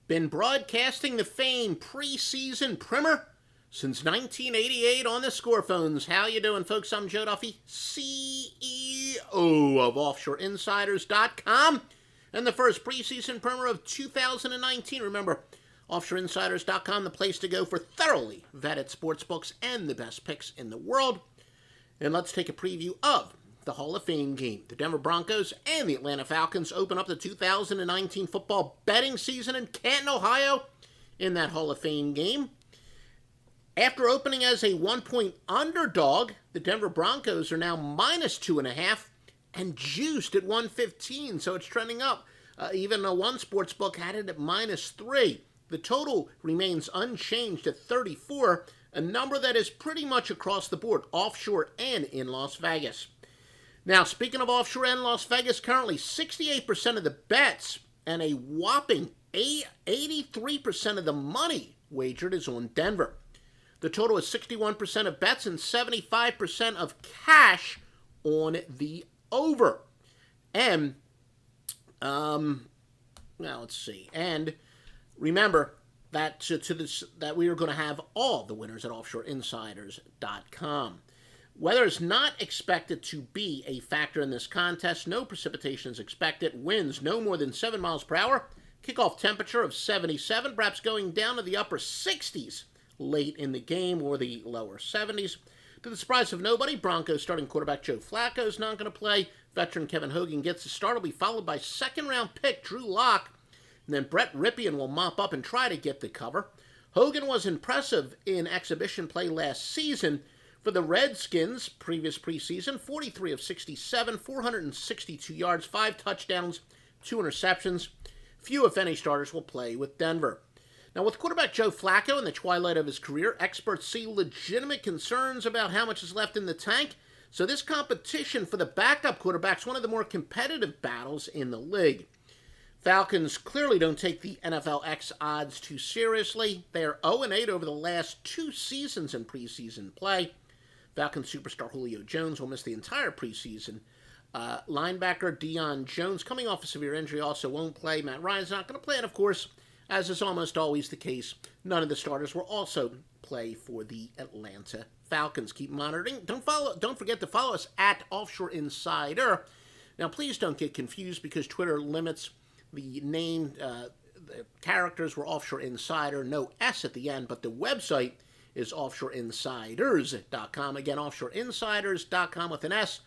Been broadcasting the famed preseason primer since 1988 on the Scorephones. How you doing, folks? I'm Joe Duffy, CEO of OffshoreInsiders.com, and the first preseason primer of 2019. Remember, OffshoreInsiders.com, the place to go for thoroughly vetted sportsbooks and the best picks in the world. And let's take a preview of the Hall of Fame game. The Denver Broncos and the Atlanta Falcons open up the 2019 football betting season in Canton, Ohio, in that Hall of Fame game. After opening as a 1-point underdog, the Denver Broncos are now minus 2.5 and juiced at 115, so it's trending up. Even though one sportsbook had it at minus 3. The total remains unchanged at 34, a number that is pretty much across the board, offshore and in Las Vegas. Now, speaking of offshore and Las Vegas, currently 68% of the bets and a whopping 83% of the money wagered is on Denver. The total is 61% of bets and 75% of cash on the over. And, now let's see. And remember that that we are going to have all the winners at OffshoreInsiders.com. Weather is not expected to be a factor in this contest. No precipitation is expected. Winds no more than 7 miles per hour. Kickoff temperature of 77, perhaps going down to the upper 60s late in the game or the lower 70s. To the surprise of nobody, Broncos starting quarterback Joe Flacco is not going to play. Veteran Kevin Hogan gets the start. Will be followed by second-round pick Drew Lock. And then Brett Ripien will mop up and try to get the cover. Hogan was impressive in exhibition play last season. For the Redskins, previous preseason, 43 of 67, 462 yards, 5 touchdowns, 2 interceptions. Few, if any, starters will play with Denver. Now, with quarterback Joe Flacco in the twilight of his career, experts see legitimate concerns about how much is left in the tank. So this competition for the backup quarterback is one of the more competitive battles in the league. Falcons clearly don't take the NFL X odds too seriously. They are 0-8 over the last 2 seasons in preseason play. Falcons superstar Julio Jones will miss the entire preseason. Linebacker Deion Jones, coming off a severe injury, also won't play. Matt Ryan's not going to play, and of course, as is almost always the case, none of the starters will also play for the Atlanta Falcons. Keep monitoring. Don't forget to follow us at Offshore Insider. Now, please don't get confused because Twitter limits the name. The characters were Offshore Insider, no S at the end, but the website is OffshoreInsiders.com. Again, OffshoreInsiders.com with an S,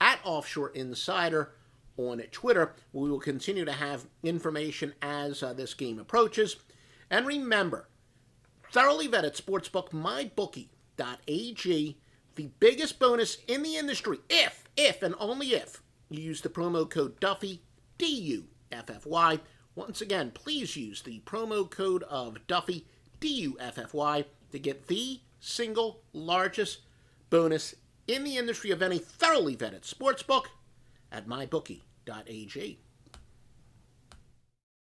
at Offshore Insider on Twitter. We will continue to have information as this game approaches. And remember, thoroughly vetted sportsbook, mybookie.ag, the biggest bonus in the industry, if and only if, you use the promo code Duffy, D-U-F-F-Y. Once again, please use the promo code of Duffy, D-U-F-F-Y, to get the single largest bonus in the industry of any thoroughly vetted sportsbook at mybookie.ag.